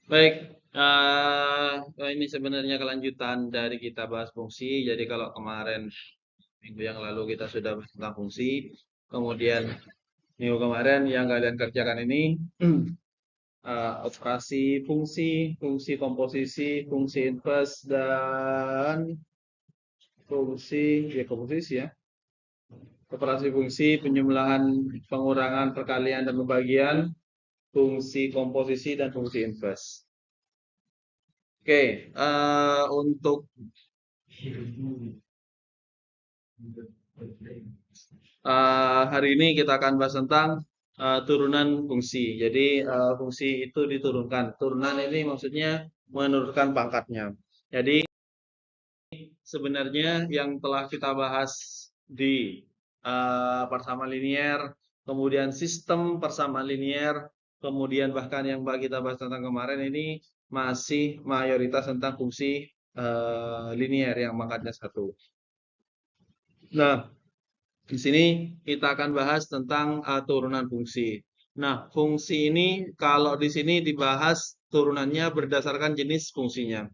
Baik, ini sebenarnya kelanjutan dari kita bahas fungsi. Jadi kalau kemarin minggu yang lalu kita sudah bahas tentang fungsi, kemudian minggu kemarin yang kalian kerjakan ini operasi fungsi, fungsi komposisi, fungsi inverse dan fungsi komposisi ya. Operasi fungsi, penjumlahan, pengurangan, perkalian dan pembagian, fungsi komposisi dan fungsi inverse. Oke, untuk hari ini kita akan bahas tentang turunan fungsi. Jadi fungsi itu diturunkan. Turunan ini maksudnya menurunkan pangkatnya. Jadi sebenarnya yang telah kita bahas di persamaan linier, kemudian sistem persamaan linier, kemudian bahkan yang kita bahas tentang kemarin ini masih mayoritas tentang fungsi linier yang pangkatnya satu. Nah, di sini kita akan bahas tentang turunan fungsi. Nah, fungsi ini kalau di sini dibahas turunannya berdasarkan jenis fungsinya.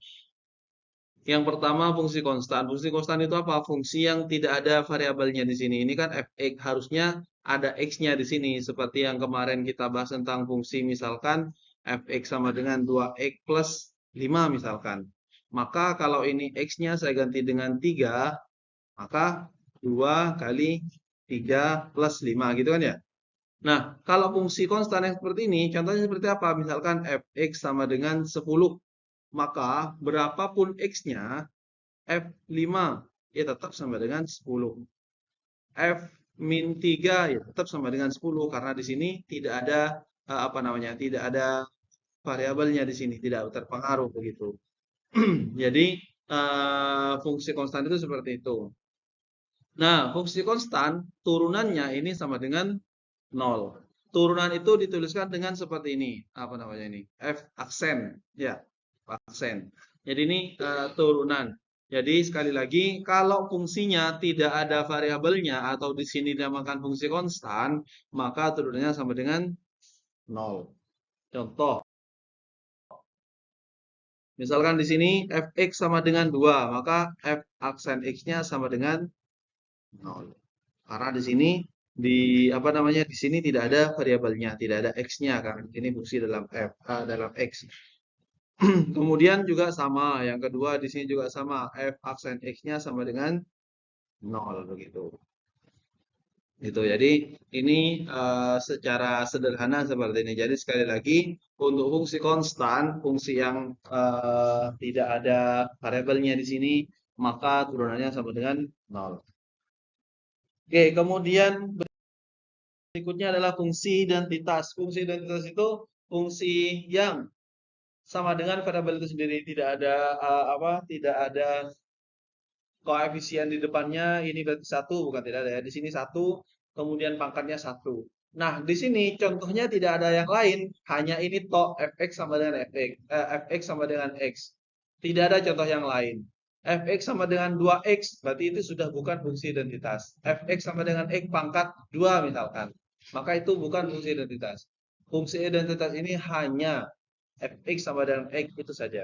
Yang pertama fungsi konstan. Fungsi konstan itu apa? Fungsi yang tidak ada variabelnya di sini. Ini kan fx harusnya ada x-nya di sini seperti yang kemarin kita bahas tentang fungsi misalkan fx sama dengan 2x plus 5 misalkan. Maka kalau ini x-nya saya ganti dengan 3, maka 2 kali 3 plus 5 gitu kan ya. Nah, kalau fungsi konstan yang seperti ini, contohnya seperti apa? Misalkan fx sama dengan 10, maka berapapun x-nya, F5 ya tetap sama dengan 10. F min 3 ya tetap sama dengan 10 karena di sini tidak ada apa namanya? Tidak ada variabelnya di sini, tidak terpengaruh begitu. Jadi fungsi konstan itu seperti itu. Nah, fungsi konstan turunannya ini sama dengan 0. Turunan itu dituliskan dengan seperti ini. Apa namanya ini? F aksen. Ya, aksen. Jadi ini turunan. Jadi sekali lagi, kalau fungsinya tidak ada variabelnya atau di sini dinamakan fungsi konstan, maka turunannya sama dengan 0. Contoh, misalkan di sini fx sama dengan 2, maka f aksen x-nya sama dengan 0. Karena di sini di apa namanya di sini tidak ada variabelnya, tidak ada x-nya kan. Ini fungsi dalam dalam x. Kemudian juga sama, yang kedua di sini juga sama, f aksen x-nya sama dengan 0 begitu. Gitu. Jadi ini secara sederhana seperti ini. Jadi sekali lagi untuk fungsi konstan, fungsi yang tidak ada variabelnya di sini, maka turunannya sama dengan 0. Oke, kemudian berikutnya adalah fungsi identitas. Fungsi identitas itu fungsi yang sama dengan variabel itu sendiri, tidak ada tidak ada koefisien di depannya. Ini berarti satu, bukan tidak ada ya. Di sini satu, kemudian pangkatnya satu. Nah, di sini contohnya tidak ada yang lain, hanya ini toh fx sama dengan fx sama dengan x. Tidak ada contoh yang lain. Fx sama dengan 2x, berarti itu sudah bukan fungsi identitas. Fx sama dengan x pangkat 2 misalkan. Maka itu bukan fungsi identitas. Fungsi identitas ini hanya fx sama dengan x itu saja.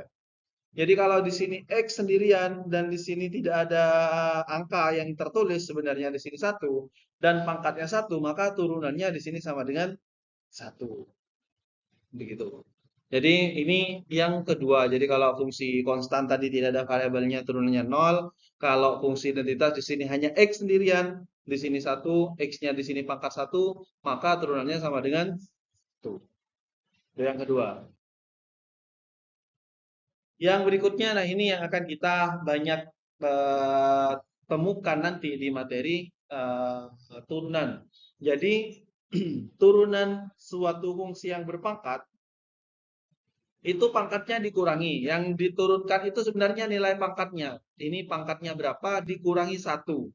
Jadi kalau di sini X sendirian dan di sini tidak ada angka yang tertulis sebenarnya di sini satu dan pangkatnya satu, maka turunannya di sini sama dengan satu. Begitu. Jadi ini yang kedua. Jadi kalau fungsi konstan tadi tidak ada variabelnya turunannya 0. Kalau fungsi identitas di sini hanya X sendirian, di sini satu, X-nya di sini pangkat satu, maka turunannya sama dengan 1. Itu yang kedua. Yang berikutnya, nah ini yang akan kita banyak eh, temukan nanti di materi eh, turunan. Jadi turunan suatu fungsi yang berpangkat itu pangkatnya dikurangi. Yang diturunkan itu sebenarnya nilai pangkatnya. Ini pangkatnya berapa dikurangi satu.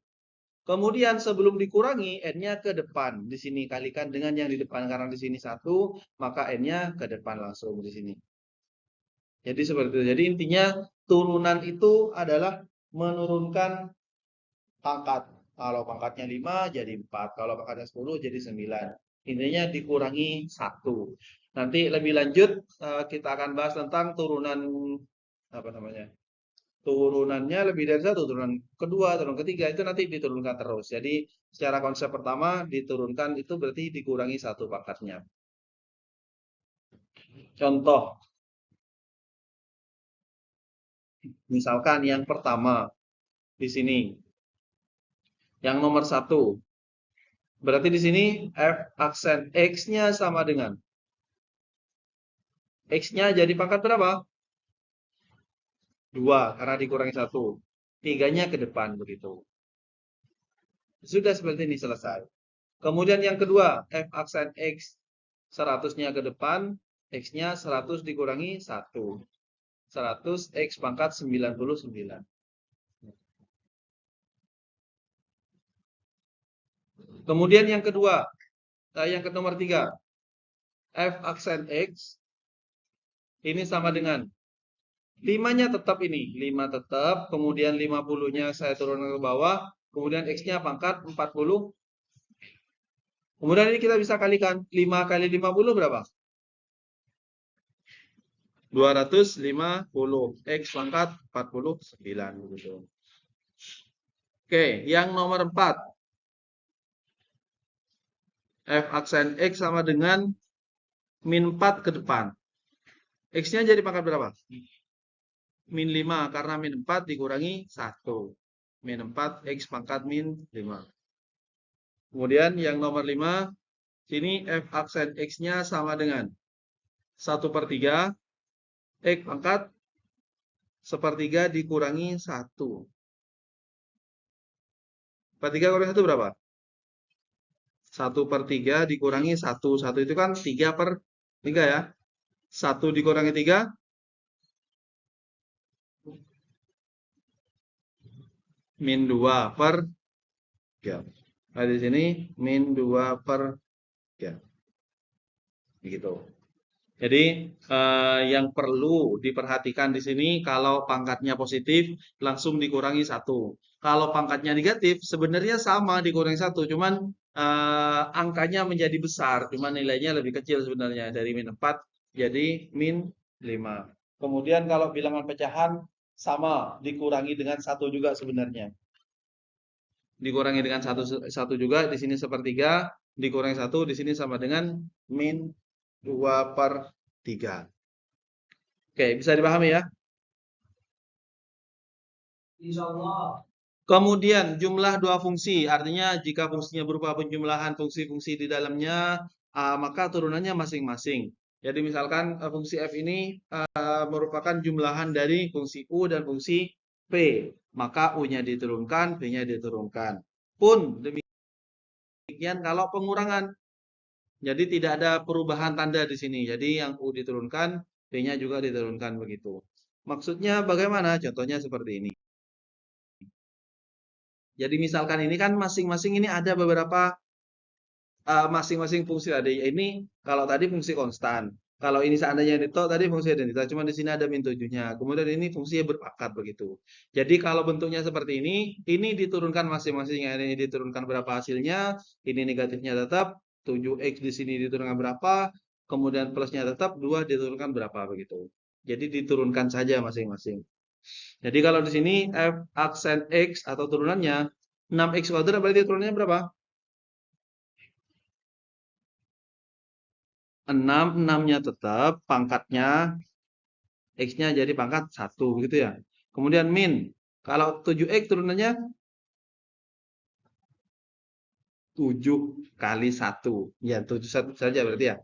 Kemudian sebelum dikurangi n-nya ke depan. Di sini kalikan dengan yang di depan karena di sini satu, maka n-nya ke depan langsung di sini. Jadi seperti itu. Jadi intinya turunan itu adalah menurunkan pangkat. Kalau pangkatnya 5 jadi 4, kalau pangkatnya 10 jadi 9. Intinya dikurangi 1. Nanti lebih lanjut kita akan bahas tentang turunan apa namanya? Turunannya lebih dari satu, turunan kedua, turunan ketiga itu nanti diturunkan terus. Jadi secara konsep pertama diturunkan itu berarti dikurangi 1 pangkatnya. Contoh, misalkan yang pertama di sini, yang nomor 1. Berarti di sini f aksen x-nya sama dengan x-nya jadi pangkat berapa? 2 karena dikurangi 1. 3-nya ke depan begitu. Sudah seperti ini selesai. Kemudian yang kedua, f aksen x 100-nya ke depan, x-nya 100 dikurangi 1. 100 x pangkat 99. Kemudian yang kedua, yang ke nomor 3, f aksen x ini sama dengan 5-nya tetap ini, 5 tetap, kemudian 50-nya saya turunkan ke bawah, kemudian x-nya pangkat 40. Kemudian ini kita bisa kalikan, 5 kali 50 berapa? 250, x pangkat 49 gitu. Oke, yang nomor 4. F aksen x sama dengan min 4 ke depan. X-nya jadi pangkat berapa? Min 5, karena min 4 dikurangi 1. Min 4, X pangkat min 5. Kemudian yang nomor 5, sini F aksen X-nya sama dengan 1/3, X pangkat 1/3 dikurangi 1. 1/3 kurangi 1 berapa? 1/3 dikurangi 1. 1 itu kan 3/3 ya. 1 dikurangi 3. Min 2/3. Nah, di sini min 2/3. Begitu. Jadi yang perlu diperhatikan di sini kalau pangkatnya positif langsung dikurangi 1. Kalau pangkatnya negatif sebenarnya sama dikurangi 1, cuman angkanya menjadi besar, cuman nilainya lebih kecil sebenarnya dari min 4 jadi min 5. Kemudian kalau bilangan pecahan sama dikurangi dengan 1 juga sebenarnya. Dikurangi dengan 1 juga, di sini 1/3, dikurangi 1 di sini sama dengan min 2/3. Oke, bisa dipahami ya? Insyaallah. Kemudian jumlah dua fungsi, artinya jika fungsinya berupa penjumlahan fungsi-fungsi di dalamnya, maka turunannya masing-masing. Jadi misalkan fungsi f ini merupakan jumlahan dari fungsi u dan fungsi p, maka u-nya diturunkan, p-nya diturunkan. Pun demikian kalau pengurangan. Jadi tidak ada perubahan tanda di sini. Jadi yang U diturunkan, P-nya juga diturunkan begitu. Maksudnya bagaimana? Contohnya seperti ini. Jadi misalkan ini kan masing-masing ini ada beberapa masing-masing fungsi tadi. Ini kalau tadi fungsi konstan. Kalau ini seandainya ini tadi fungsi identitas, cuma di sini ada min 7-nya. Kemudian ini fungsinya berpangkat begitu. Jadi kalau bentuknya seperti ini diturunkan masing-masing. Ini diturunkan berapa hasilnya, ini negatifnya tetap, 7x di sini diturunkan berapa, kemudian plusnya tetap, 2 diturunkan berapa begitu. Jadi diturunkan saja masing-masing. Jadi kalau di sini f aksen x atau turunannya 6x kuadrat berarti turunannya berapa? 6, 6-nya tetap, pangkatnya X-nya jadi pangkat 1 begitu ya. Kemudian min, kalau 7X turunannya 7 kali 1. Ya, 71 saja berarti ya.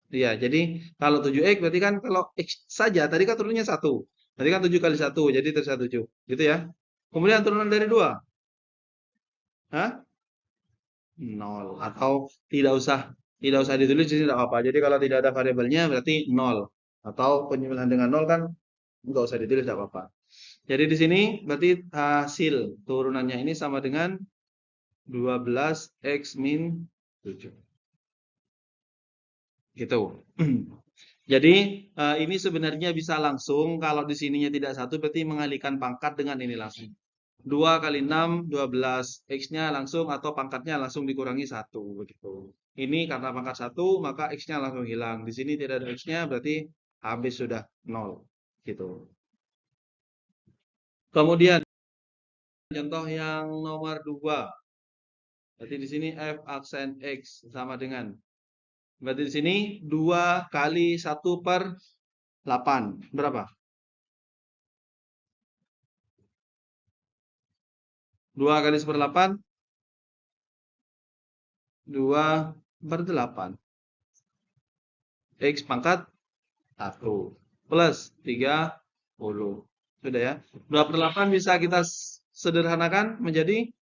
Iya, jadi kalau 7X berarti kan kalau X saja tadi kan turunnya 1. Berarti kan 7 kali 1, jadi tersisa 7. Gitu ya. Kemudian turunan dari 2. Hah? 0 atau tidak usah ditulis di sini tidak apa-apa. Jadi kalau tidak ada variabelnya berarti 0 atau penjumlahan dengan 0 kan enggak usah ditulis tidak apa-apa. Jadi di sini berarti hasil turunannya ini sama dengan 12x min 7. Gitu. Jadi ini sebenarnya bisa langsung kalau di sininya tidak 1 berarti mengalihkan pangkat dengan ini langsung. 2 kali 6, 12. X-nya langsung atau pangkatnya langsung dikurangi 1. Begitu. Ini karena pangkat 1, maka X-nya langsung hilang. Di sini tidak ada X-nya, berarti habis sudah 0. Gitu. Kemudian, contoh yang nomor 2. Berarti di sini F aksen X sama dengan. Berarti di sini 2 kali 1 per 8. Berapa? 2 kali 1 per 8. 2 per 8. X pangkat 1 plus 30. Sudah ya. 2 per 8 bisa kita sederhanakan menjadi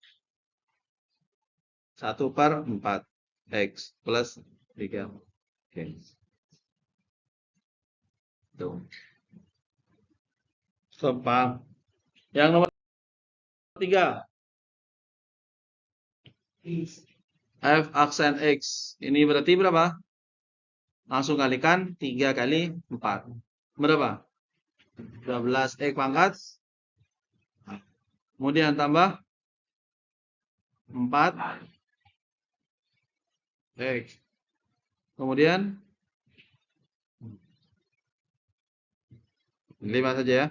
1 per 4. X plus 3. Oke. Tuh. Sopan. Yang nomor 3. F aksen X. Ini berarti berapa? Langsung kalikan 3 kali 4. Berapa? 12 X pangkat. Kemudian tambah 4 X. Kemudian 5 saja ya.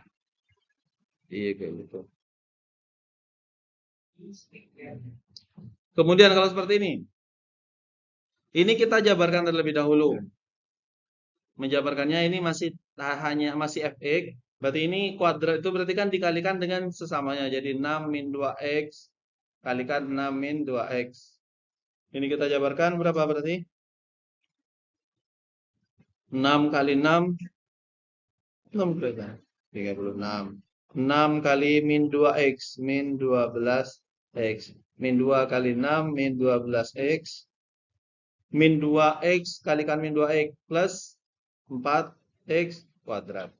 Iya kayak gitu. Kemudian kalau seperti ini kita jabarkan terlebih dahulu. Menjabarkannya ini masih fx. Berarti ini kuadrat itu berarti kan dikalikan dengan sesamanya. Jadi 6 min 2x kalikan 6 min 2x. Ini kita jabarkan berapa berarti? 6 kali 6 berapa? 36. 6 kali min 2x min 12x. Min 2 kali 6 min 12x. Min 2x kalikan min 2x plus 4x kuadrat.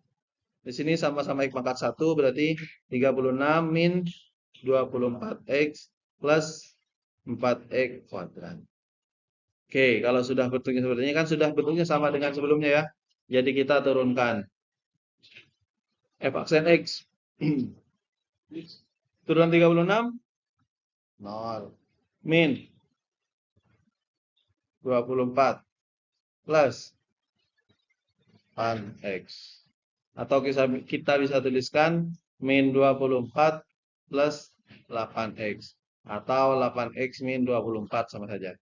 Di sini sama-sama X pangkat 1 berarti 36 min 24x plus 4x kuadrat. Oke, kalau sudah bentuknya seperti ini kan sudah bentuknya sama dengan sebelumnya ya. Jadi kita turunkan F aksen X. Turun 36 0 min 24 plus 8x. Atau kita bisa tuliskan min 24 plus 8x. Atau 8x min 24 sama saja.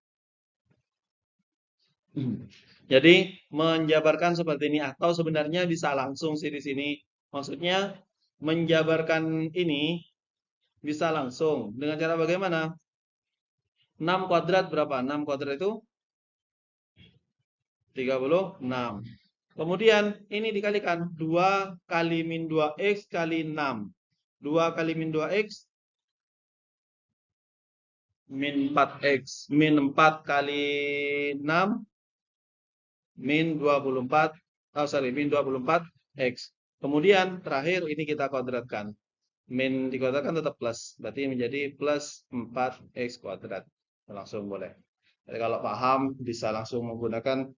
Jadi menjabarkan seperti ini. Atau sebenarnya bisa langsung sih di sini. Maksudnya menjabarkan ini bisa langsung. Dengan cara bagaimana? 6 kuadrat berapa? 6 kuadrat itu 36. Kemudian ini dikalikan 2 kali min 2x kali 6. 2 kali min 2x min 4x. Min 4 kali 6 min 24. Min 24x. Kemudian terakhir ini kita kuadratkan. Min dikuadratkan tetap plus. Berarti menjadi plus 4x kuadrat. Langsung boleh. Jadi kalau paham bisa langsung menggunakan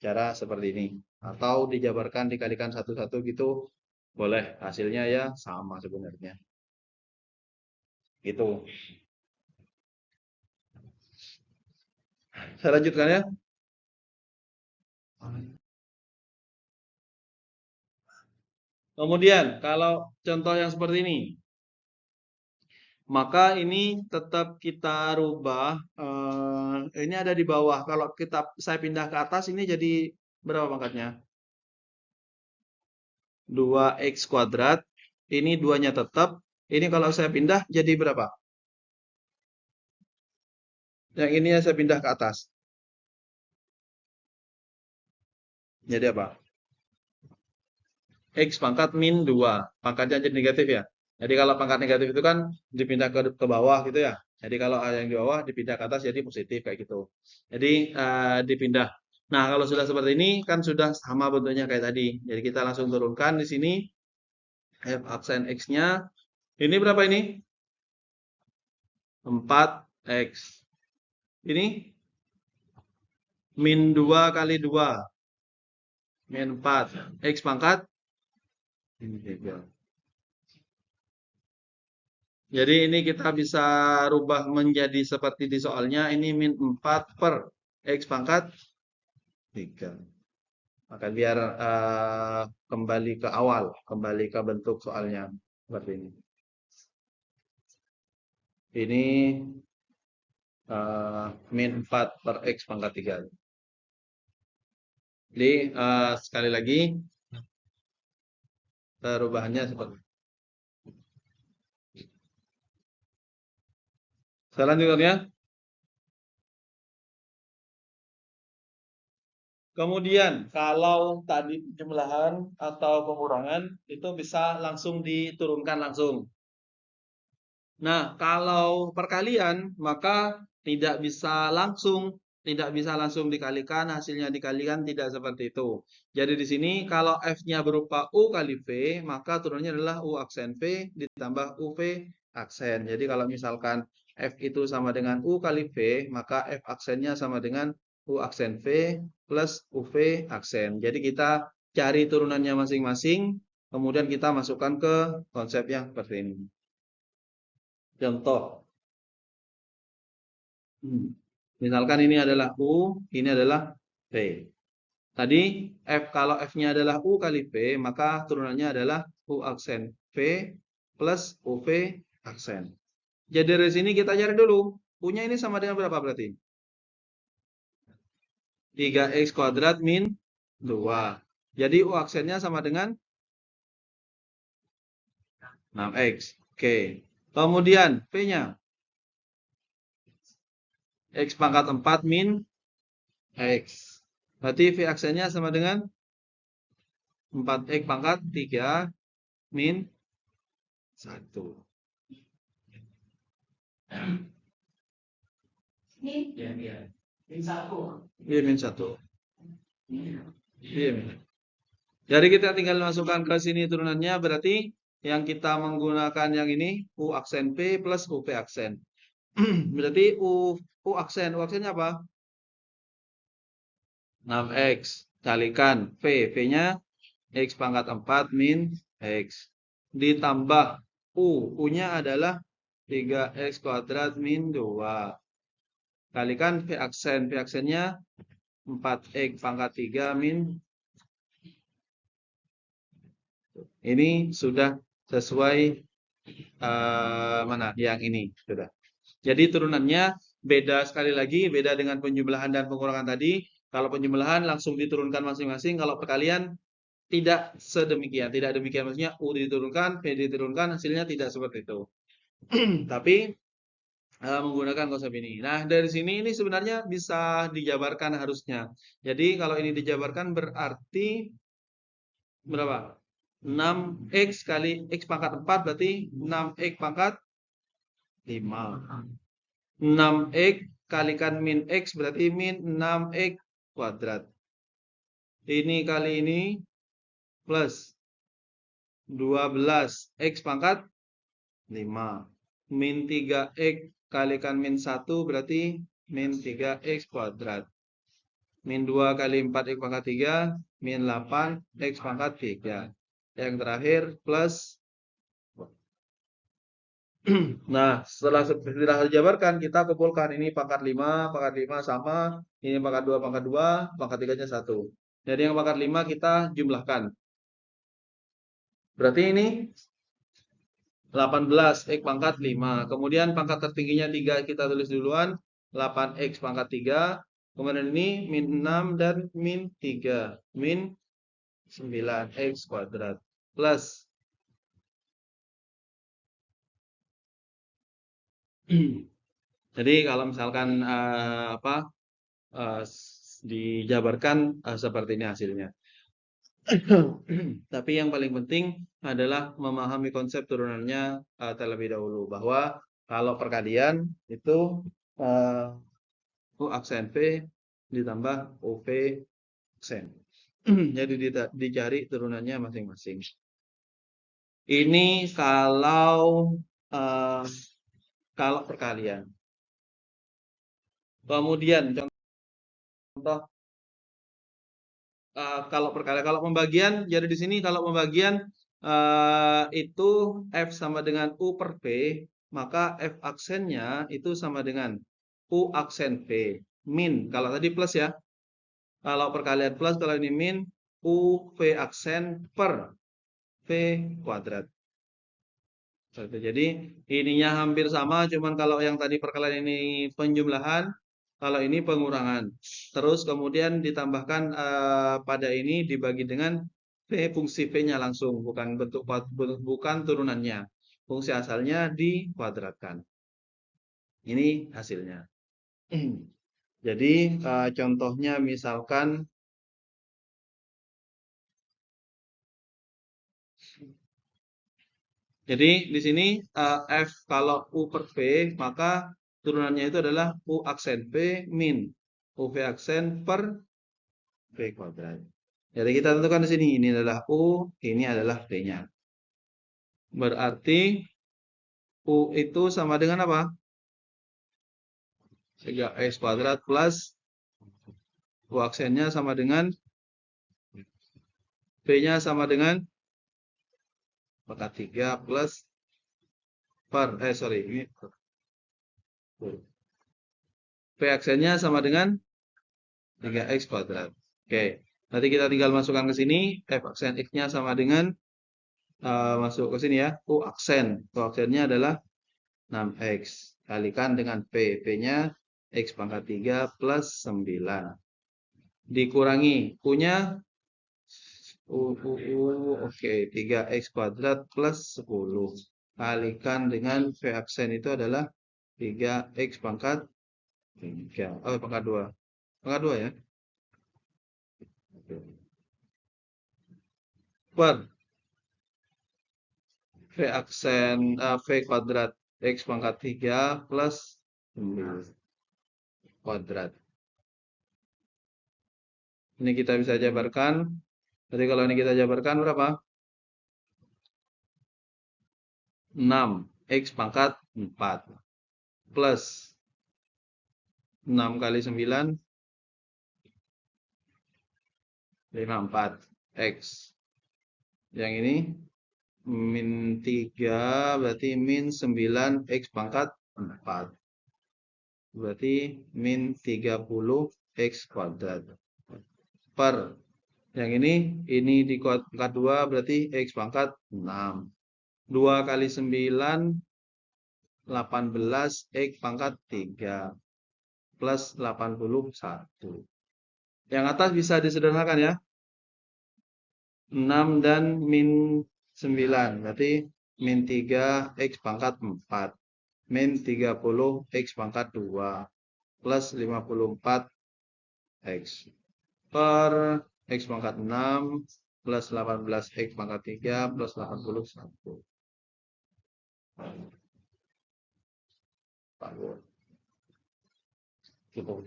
cara seperti ini. Atau dijabarkan dikalikan satu-satu gitu. Boleh. Hasilnya ya sama sebenarnya. Gitu. Saya lanjutkan ya. Kemudian kalau contoh yang seperti ini, maka ini tetap kita rubah. Ini ada di bawah. Kalau saya pindah ke atas, ini jadi berapa pangkatnya? 2x kuadrat. Ini 2-nya tetap. Ini kalau saya pindah jadi berapa? Yang ini saya pindah ke atas. Jadi apa? X pangkat min 2. Pangkatnya jadi negatif ya. Jadi kalau pangkat negatif itu kan dipindah ke bawah gitu ya. Jadi kalau yang di bawah dipindah ke atas jadi positif kayak gitu. Jadi dipindah. Nah, kalau sudah seperti ini kan sudah sama bentuknya kayak tadi. Jadi kita langsung turunkan di sini F aksen X-nya. Ini berapa ini? 4x. Ini min 2 kali 2. Min 4. X pangkat 3. Jadi ini kita bisa rubah menjadi seperti di soalnya. Ini min 4 per X pangkat 3. Maka biar kembali ke awal, kembali ke bentuk soalnya. Seperti ini. Ini min 4 per X pangkat 3. Jadi sekali lagi perubahannya seperti ini. Selanjutnya, kemudian kalau tadi jumlahan atau pengurangan itu bisa langsung diturunkan langsung. Nah, kalau perkalian maka tidak bisa langsung dikalikan, hasilnya dikalikan tidak seperti itu. Jadi di sini kalau F-nya berupa U kali V, maka turunannya adalah U aksen V ditambah UV aksen. Jadi kalau misalkan F itu sama dengan U kali V, maka F aksennya sama dengan U aksen V plus UV aksen. Jadi kita cari turunannya masing-masing, kemudian kita masukkan ke konsep yang seperti ini. Contoh, misalkan ini adalah U, ini adalah V. Tadi kalau F-nya adalah U kali V, maka turunannya adalah U aksen V plus UV aksen. Jadi dari sini kita cari dulu, U-nya ini sama dengan berapa berarti? 3x kuadrat min 2. Jadi U aksennya sama dengan 6x. Oke. Kemudian V-nya X pangkat 4 min X. Berarti V aksennya sama dengan 4x pangkat 3 min 1. Iya, min 1. Iya, min. Jadi kita tinggal masukkan ke sini turunannya, berarti yang kita menggunakan yang ini U aksen P plus UP aksen. Berarti U aksennya apa? 6x kalikan V. V-nya X pangkat 4 min X. Ditambah U-nya adalah 3x kuadrat min 2. Kalikan V aksen. V aksennya 4x pangkat 3 min. Ini sudah sesuai mana? Yang ini sudah. Jadi turunannya beda sekali lagi, beda dengan penjumlahan dan pengurangan tadi. Kalau penjumlahan langsung diturunkan masing-masing, kalau perkalian tidak sedemikian, tidak demikian, maksudnya U diturunkan, V diturunkan, hasilnya tidak seperti itu. Tapi menggunakan konsep ini. Nah, dari sini ini sebenarnya bisa dijabarkan harusnya. Jadi kalau ini dijabarkan berarti berapa? 6x kali x pangkat 4 berarti 6x pangkat 5. 6x kalikan min x berarti min 6x kuadrat. Ini kali ini plus 12x pangkat 5. Min 3x kalikan min 1 berarti min 3x kuadrat. Min 2 kali 4x pangkat 3, min 8x pangkat 3. Yang terakhir plus. Nah, setelah dijabarkan, kita kumpulkan ini pangkat 5 sama, ini pangkat 2, pangkat 3-nya 1. Jadi yang pangkat 5 kita jumlahkan. Berarti ini 18x pangkat 5. Kemudian pangkat tertingginya 3 kita tulis duluan, 8x pangkat 3. Kemudian ini min 6 dan min 3. Min 9x kuadrat. Plus. Jadi kalau misalkan dijabarkan seperti ini hasilnya. Tapi yang paling penting adalah memahami konsep turunannya terlebih dahulu, bahwa kalau perkalian itu U aksen V ditambah UV aksen. Jadi dicari turunannya masing-masing. Ini kalau perkalian. Kemudian contoh kalau perkalian, kalau pembagian, jadi di sini kalau pembagian itu F sama dengan U per V, maka F aksennya itu sama dengan U aksen V min. Kalau tadi plus ya. Kalau perkalian plus, kalau ini min, U V aksen per V kuadrat. Jadi ininya hampir sama, cuman kalau yang tadi perkalian ini penjumlahan, kalau ini pengurangan. Terus kemudian ditambahkan pada ini dibagi dengan V, fungsi V-nya langsung, bukan bukan turunannya. Fungsi asalnya dikuadratkan. Ini hasilnya. Jadi contohnya misalkan jadi di sini F kalau U per V, maka turunannya itu adalah U aksen V min UV aksen per V kuadrat. Jadi kita tentukan di sini, ini adalah U, ini adalah V-nya. Berarti U itu sama dengan apa? 3X kuadrat plus U aksennya sama dengan V-nya sama dengan pangkat 3 plus per, ini V aksennya sama dengan 3X kuadrat. Oke, nanti kita tinggal masukkan ke sini, F aksen X-nya sama dengan, masuk ke sini ya, U aksen. U aksennya adalah 6X. Kalikan dengan P. P-nya X pangkat 3 plus 9. Dikurangi U-nya, oke, 3X kuadrat plus 10. Kalikan dengan V aksen itu adalah 3X pangkat 3. Oh, pangkat 2. Pangkat 2 ya. Per V aksen V kuadrat X pangkat 3 plus 9 kuadrat. Ini kita bisa jabarkan. Jadi kalau ini kita jabarkan berapa? 6 X pangkat 4 plus 6 kali 9 54 X. Yang ini min 3 berarti min 9 X pangkat 4. Berarti min 30 X kuadrat. Per yang ini di pangkat 2 berarti X pangkat 6. 2 kali 9 18 X pangkat 3 plus 81. Yang atas bisa disederhanakan ya. 6 dan min 9 berarti min 3 X pangkat 4 min 30 X pangkat 2 plus 54 X per X pangkat 6 plus 18 X pangkat 3 plus 81. Cukup.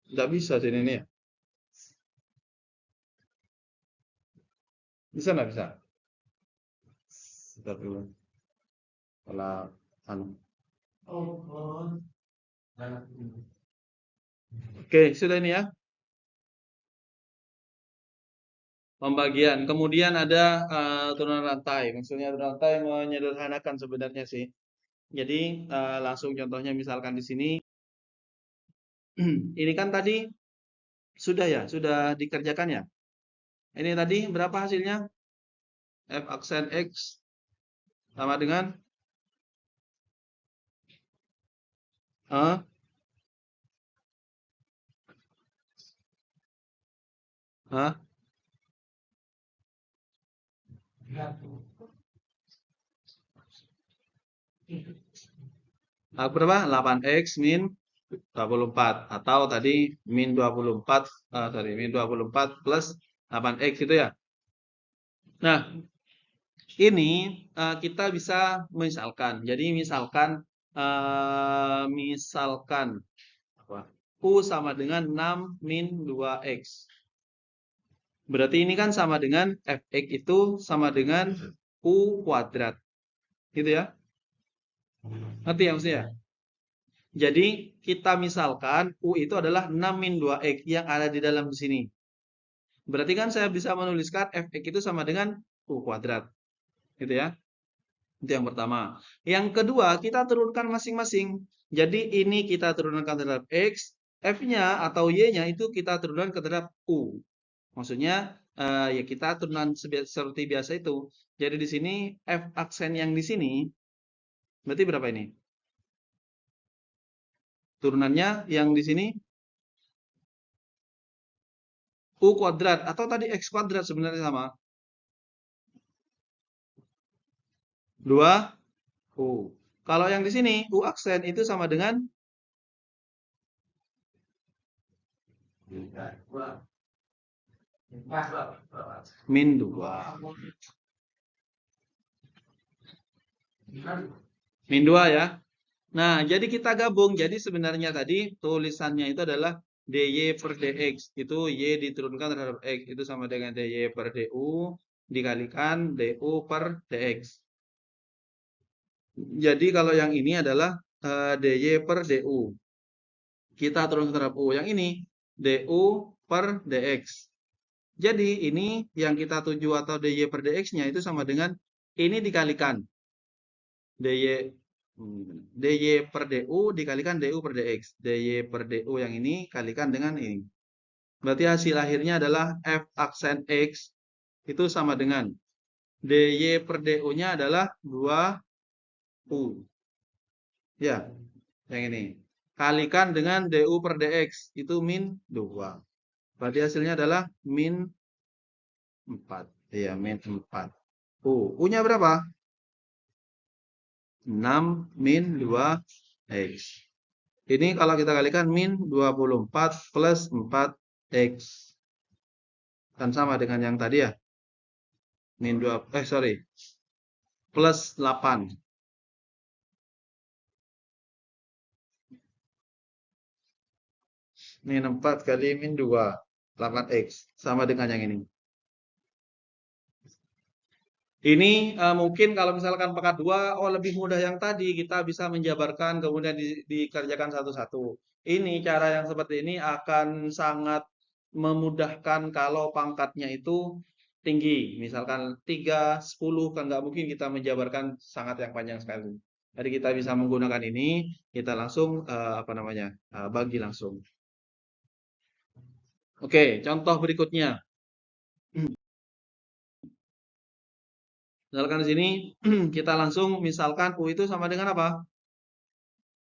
Tidak bisa sini ini ya. Bisa nggak bisa? Kita dulu. Kalau anu. Oke, sudah ini ya. Pembagian. Kemudian ada turunan rantai. Maksudnya turunan rantai menyederhanakan sebenarnya sih. Jadi langsung contohnya misalkan di sini. Ini kan tadi sudah ya, sudah dikerjakan ya. Ini tadi berapa hasilnya? F aksen X sama dengan berapa? 8X min 24 atau tadi min 24 min 24 plus 8X gitu ya. Nah, ini kita bisa misalkan. Jadi misalkan apa? U sama dengan 6 min 2X. Berarti ini kan sama dengan fx itu sama dengan u kuadrat. Gitu ya. Ngerti ya maksudnya? Jadi kita misalkan u itu adalah 6 min 2x yang ada di dalam sini. Berarti kan saya bisa menuliskan fx itu sama dengan u kuadrat. Gitu ya. Itu yang pertama. Yang kedua, kita turunkan masing-masing. Jadi ini kita turunkan terhadap x, f-nya atau y-nya itu kita turunkan ke terhadap u. Maksudnya ya kita turunan seperti biasa itu. Jadi di sini f aksen yang di sini berarti berapa ini? Turunannya yang di sini u kuadrat atau tadi x kuadrat sebenarnya sama. 2 u. Kalau yang di sini u aksen itu sama dengan min 2. Min 2 ya. Nah, jadi kita gabung. Jadi sebenarnya tadi tulisannya itu adalah dy per dx. Itu y diturunkan terhadap x. Itu sama dengan dy per du dikalikan du per dx. Jadi kalau yang ini adalah dy per du. Kita turunkan terhadap u. Yang ini du per dx. Jadi ini yang kita tuju atau dy per dx-nya itu sama dengan ini dikalikan dy dy per du dikalikan du per dx. Dy per du yang ini kalikan dengan ini. Berarti hasil akhirnya adalah f aksen x itu sama dengan dy per du-nya adalah 2u. Ya, yang ini. Kalikan dengan du per dx itu min 2. Berarti hasilnya adalah min 4. Iya, min 4. U-nya berapa? 6 min 2x. Ini kalau kita kalikan min 24 plus 4x. Kan sama dengan yang tadi ya. Min 2, sorry. Plus 8. Min 4 kali min 2. 8x. Sama dengan yang ini. Ini mungkin kalau misalkan pekat 2, oh lebih mudah yang tadi. Kita bisa menjabarkan kemudian dikerjakan satu-satu. Ini cara yang seperti ini akan sangat memudahkan kalau pangkatnya itu tinggi. Misalkan 3, 10, kan nggak mungkin kita menjabarkan sangat yang panjang sekali. Jadi kita bisa menggunakan ini, kita langsung apa namanya bagi langsung. Oke, contoh berikutnya. Misalkan di sini kita langsung misalkan U itu sama dengan apa?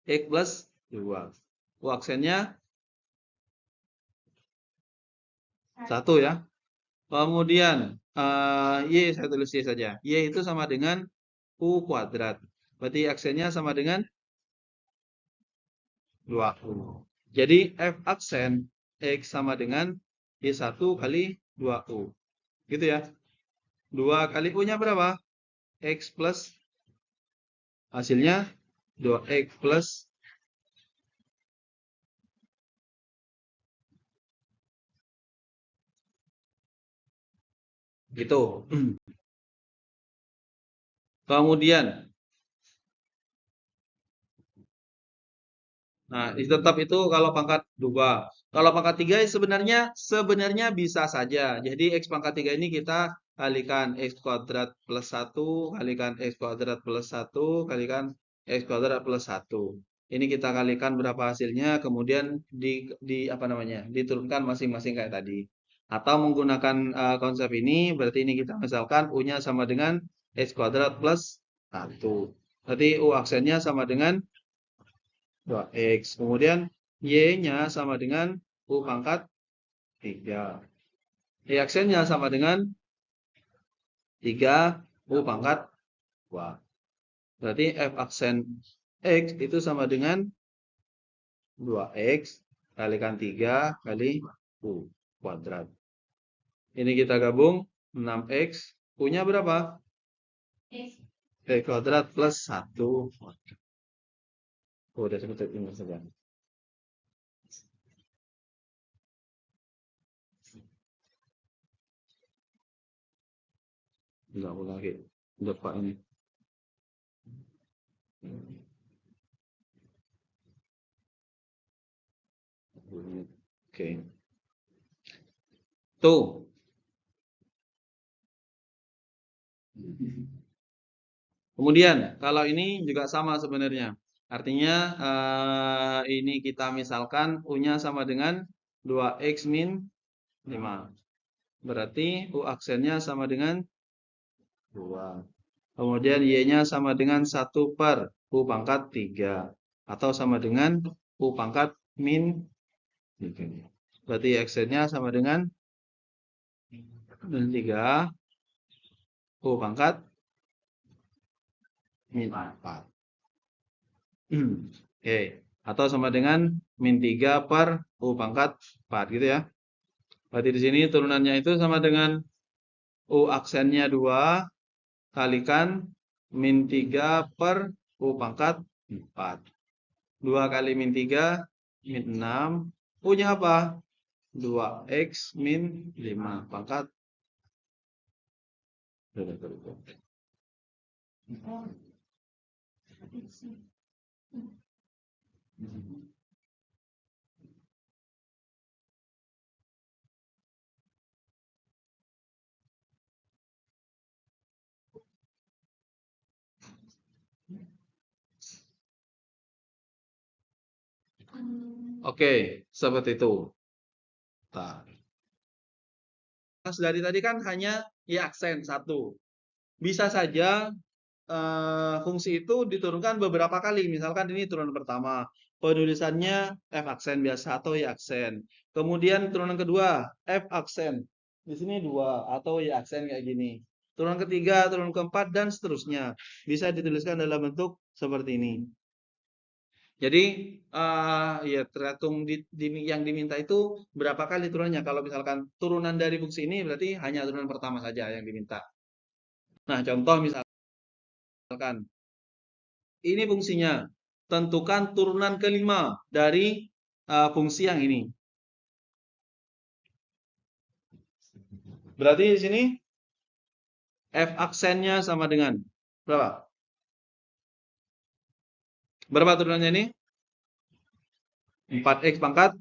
X plus 2. U aksennya 1 ya. Kemudian Y saya tulis Y saja. Y itu sama dengan U kuadrat. Berarti aksennya sama dengan 2U. Jadi F aksen X sama dengan Y1 kali 2U. Gitu ya. 2 kali U-nya berapa? X plus hasilnya 2X plus gitu. Kemudian nah, tetap itu kalau pangkat 2. Kalau pangkat 3 sebenarnya bisa saja. Jadi X pangkat 3 ini kita kalikan X kuadrat plus 1, kalikan X kuadrat plus 1, kalikan X kuadrat plus 1. Ini kita kalikan berapa hasilnya, kemudian di apa namanya? Diturunkan masing-masing kayak tadi. Atau menggunakan konsep ini, berarti ini kita misalkan U-nya sama dengan X kuadrat plus 1. Berarti U aksennya sama dengan 2x. Kemudian Y-nya sama dengan U pangkat 3. Y aksennya sama dengan 3 U pangkat 2. Berarti F aksen X itu sama dengan 2x kalikan 3 kali U kuadrat. Ini kita gabung 6x. U-nya berapa? X kuadrat plus 1. Oh, udah seperti ini saja. Enggak lagi. Depan ini. Oke. Tuh. Kemudian, kalau ini juga sama sebenarnya. Artinya, ini kita misalkan U-nya sama dengan 2X min 5. Berarti U aksennya sama dengan 2. Kemudian Y-nya sama dengan 1 per U pangkat 3. Atau sama dengan U pangkat min 3. Berarti aksennya sama dengan 3 U pangkat min 4. Oke. Atau sama dengan min 3 per U pangkat 4 gitu ya. Berarti di sini turunannya itu sama dengan U aksennya 2 kalikan min 3 per U pangkat 4. 2 kali min 3 min 6. U-nya apa? 2X min 5 pangkat. Oke, seperti itu. Nah, dari tadi kan hanya ya aksen 1. Bisa saja fungsi itu diturunkan beberapa kali. Misalkan ini turunan pertama, penulisannya F aksen biasa atau Y aksen. Kemudian turunan kedua, F aksen. Di sini 2 atau Y aksen kayak gini. Turunan ketiga, turunan keempat, dan seterusnya. Bisa dituliskan dalam bentuk seperti ini. Jadi, ya tergantung yang diminta itu berapa kali turunannya. Kalau misalkan turunan dari fungsi ini berarti hanya turunan pertama saja yang diminta. Nah, contoh misalkan ini fungsinya. Tentukan turunan kelima dari fungsi yang ini. Berarti di sini F aksennya sama dengan berapa? Berapa turunannya ini? 4X pangkat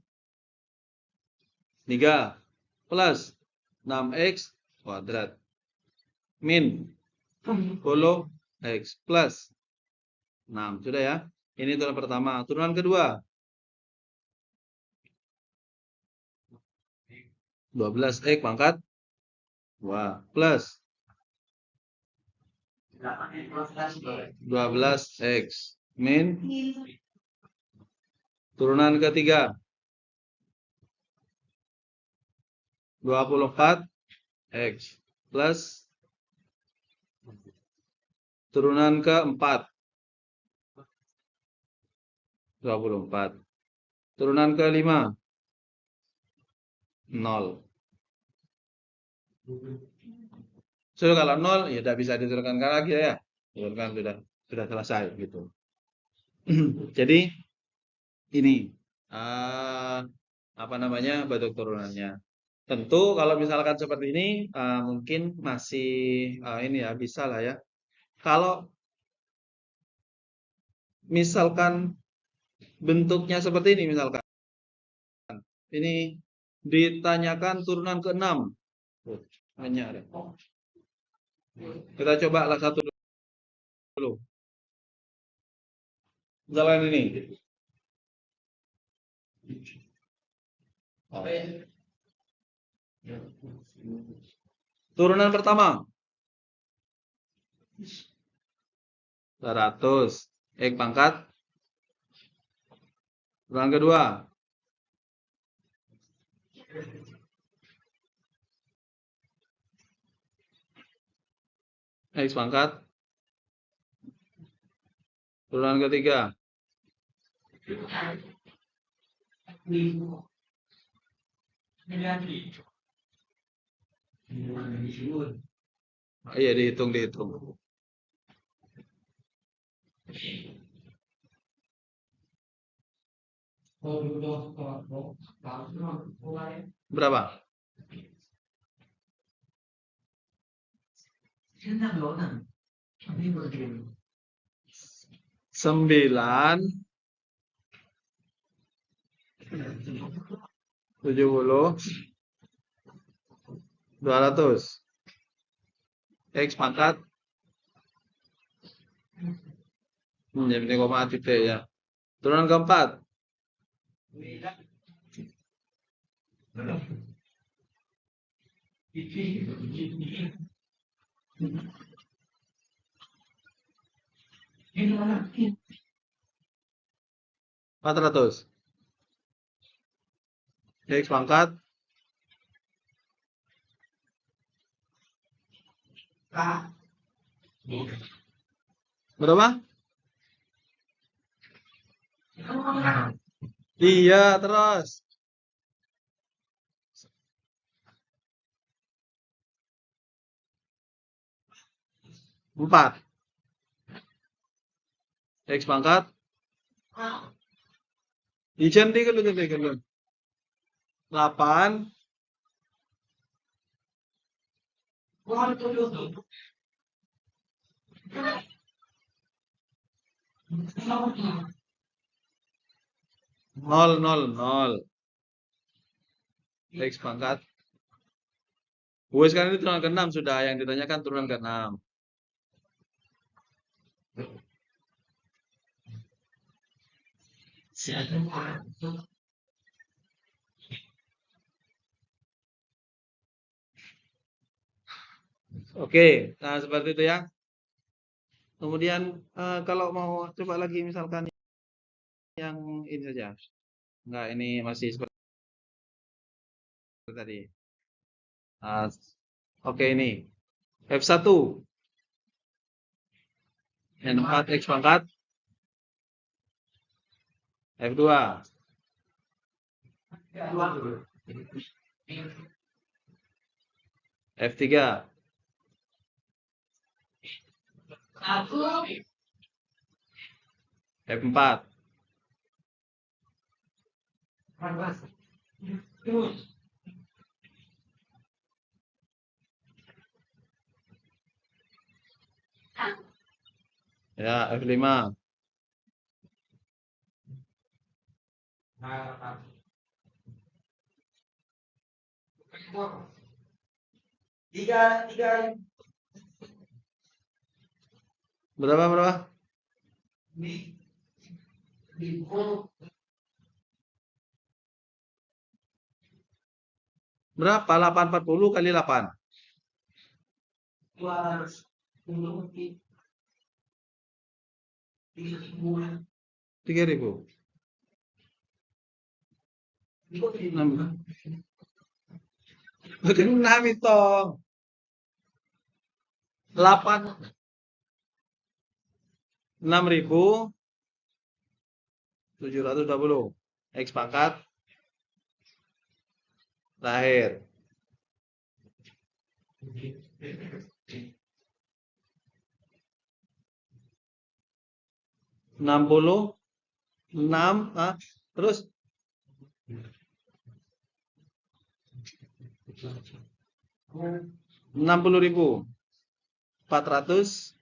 3 plus 6X kuadrat min 10X plus 6. Sudah ya? Ini turunan pertama. Turunan kedua 12X pangkat 2 plus 12X min turunan ketiga 24X plus turunan keempat 24. Turunan kelima 0. So, kalau 0 ya tidak bisa diturunkan lagi ya. Turunkan sudah selesai gitu. Jadi ini apa namanya bentuk turunannya. Tentu kalau misalkan seperti ini mungkin masih ini ya bisa lah ya. Kalau misalkan bentuknya seperti ini misalkan ini ditanyakan turunan ke-6. Hanya ada. Kita coba lah satu dulu. Misalkan ini. Turunan pertama 100 X pangkat. Turunan kedua 1 X pangkat. Turunan ketiga 1000. Iya, dihitung. Berapa? 9, 70, 200. X pangkat. Jadi koma titik ya. Turunan keempat. Empat ratus. X pangkat. Berapa? Iya, terus. 4. X pangkat. Ijen di kalau 8. Nol. X pangkat. Sekarang ini turunan ke-6 sudah. Yang ditanyakan turunan ke-6. Oke, nah seperti itu ya. Kemudian kalau mau coba lagi misalkan yang ini saja. Enggak, ini masih seperti tadi. Oke, ini F1. N4 X pangkat. F2. F3. F4. Ya, F5. Berapa? Berapa? 840 kali 8. 3.000. 6 itu. 8. 6.720. X pangkat. Lahir. 66. Terus 60.000. 400.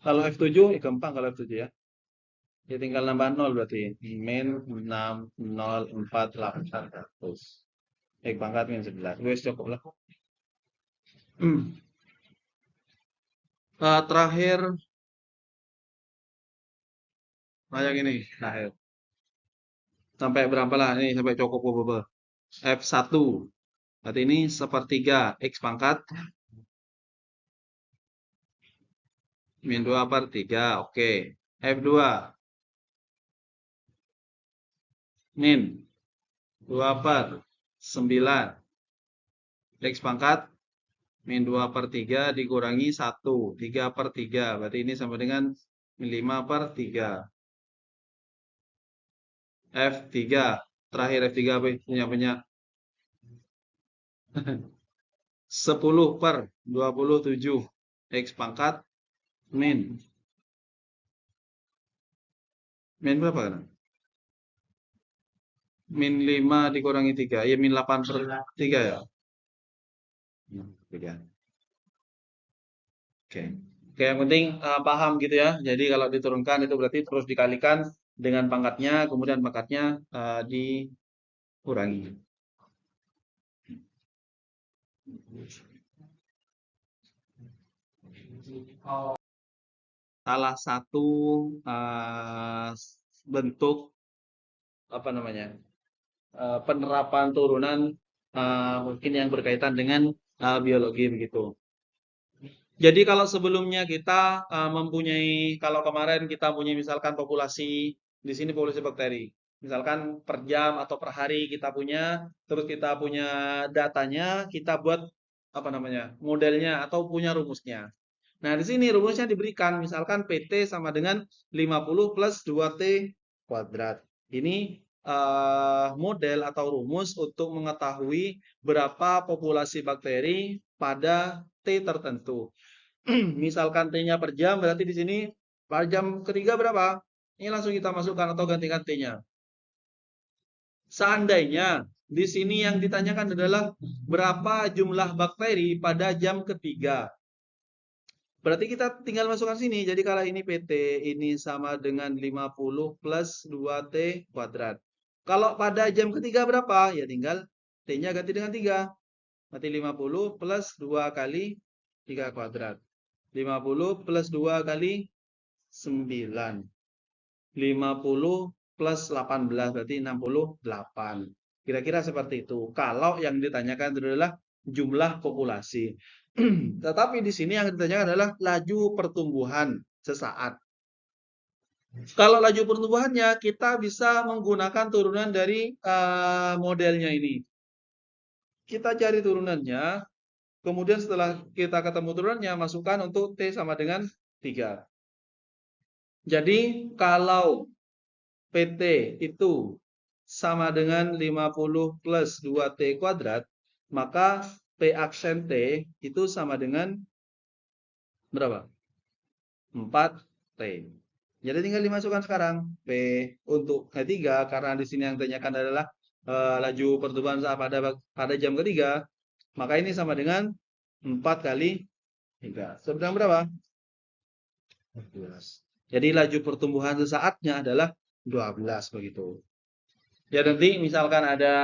Kalau F7 gampang kalau F7 ya. Ya tinggal nambah 0 berarti. Min 6, 0, 4, 800. X pangkat min 11. Wes cukup lah. Terakhir yang ini terakhir. Sampai berapa lah ini sampai cukup apa? F1. Berarti ini 1/3 X pangkat min 2/3. Oke. F2 min 2/9 X pangkat min 2/3 dikurangi 1, 3/3. Berarti ini sama dengan 5/3. F3 terakhir F3 punya 10/27 X pangkat min berapa kan? Min 5 dikurangi 3. Ya min 8/3 ya. Tiga. Oke. Oke, yang penting paham gitu ya. Jadi kalau diturunkan itu berarti terus dikalikan dengan pangkatnya, kemudian pangkatnya dikurangi. Salah satu bentuk apa namanya penerapan turunan mungkin yang berkaitan dengan biologi begitu. Jadi kalau sebelumnya kita mempunyai, kalau kemarin kita punya misalkan populasi, di sini populasi bakteri. Misalkan per jam atau per hari kita punya, terus kita punya datanya, kita buat apa namanya, modelnya atau punya rumusnya. Nah, di sini rumusnya diberikan, misalkan PT sama dengan 50 plus 2T kuadrat. Ini model atau rumus untuk mengetahui berapa populasi bakteri pada T tertentu. Misalkan T-nya per jam, berarti di sini per jam ketiga berapa? Ini langsung kita masukkan atau gantikan T-nya. Seandainya di sini yang ditanyakan adalah berapa jumlah bakteri pada jam ketiga. Berarti kita tinggal masukkan sini. Jadi kalau ini PT, ini sama dengan 50 plus 2T kuadrat. Kalau pada jam ketiga berapa? Ya tinggal T-nya ganti dengan 3. Berarti 50 plus 2 kali 3 kuadrat. 50 plus 2 kali 9. 50 plus 18 berarti 68. Kira-kira seperti itu. Kalau yang ditanyakan adalah jumlah populasi. Tetapi di sini yang ditanyakan adalah laju pertumbuhan sesaat. Kalau laju pertumbuhannya kita bisa menggunakan turunan dari modelnya ini. Kita cari turunannya, kemudian setelah kita ketemu turunannya, masukkan untuk T sama dengan 3. Jadi kalau PT itu sama dengan 50 plus 2T kuadrat, maka P aksen T itu sama dengan berapa? 4T. Jadi tinggal dimasukkan sekarang. P untuk ketiga, karena di sini yang ditanyakan adalah laju pertumbuhan saat pada jam ketiga, maka ini sama dengan 4 kali 3. Sedang berapa? 12. Jadi laju pertumbuhan sesaatnya adalah 12 begitu. Ya nanti misalkan ada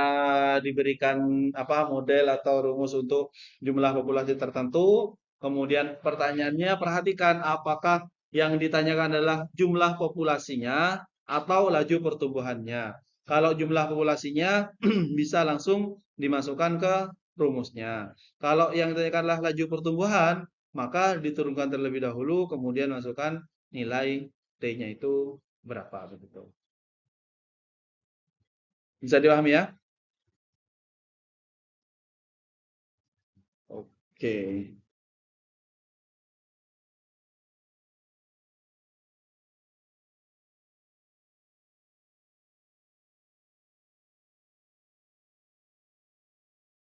diberikan apa model atau rumus untuk jumlah populasi tertentu, kemudian pertanyaannya perhatikan apakah yang ditanyakan adalah jumlah populasinya atau laju pertumbuhannya. Kalau jumlah populasinya bisa langsung dimasukkan ke rumusnya. Kalau yang ditanyakan adalah laju pertumbuhan, maka diturunkan terlebih dahulu, kemudian masukkan nilai T-nya itu berapa begitu. Bisa dipahami ya? Oke.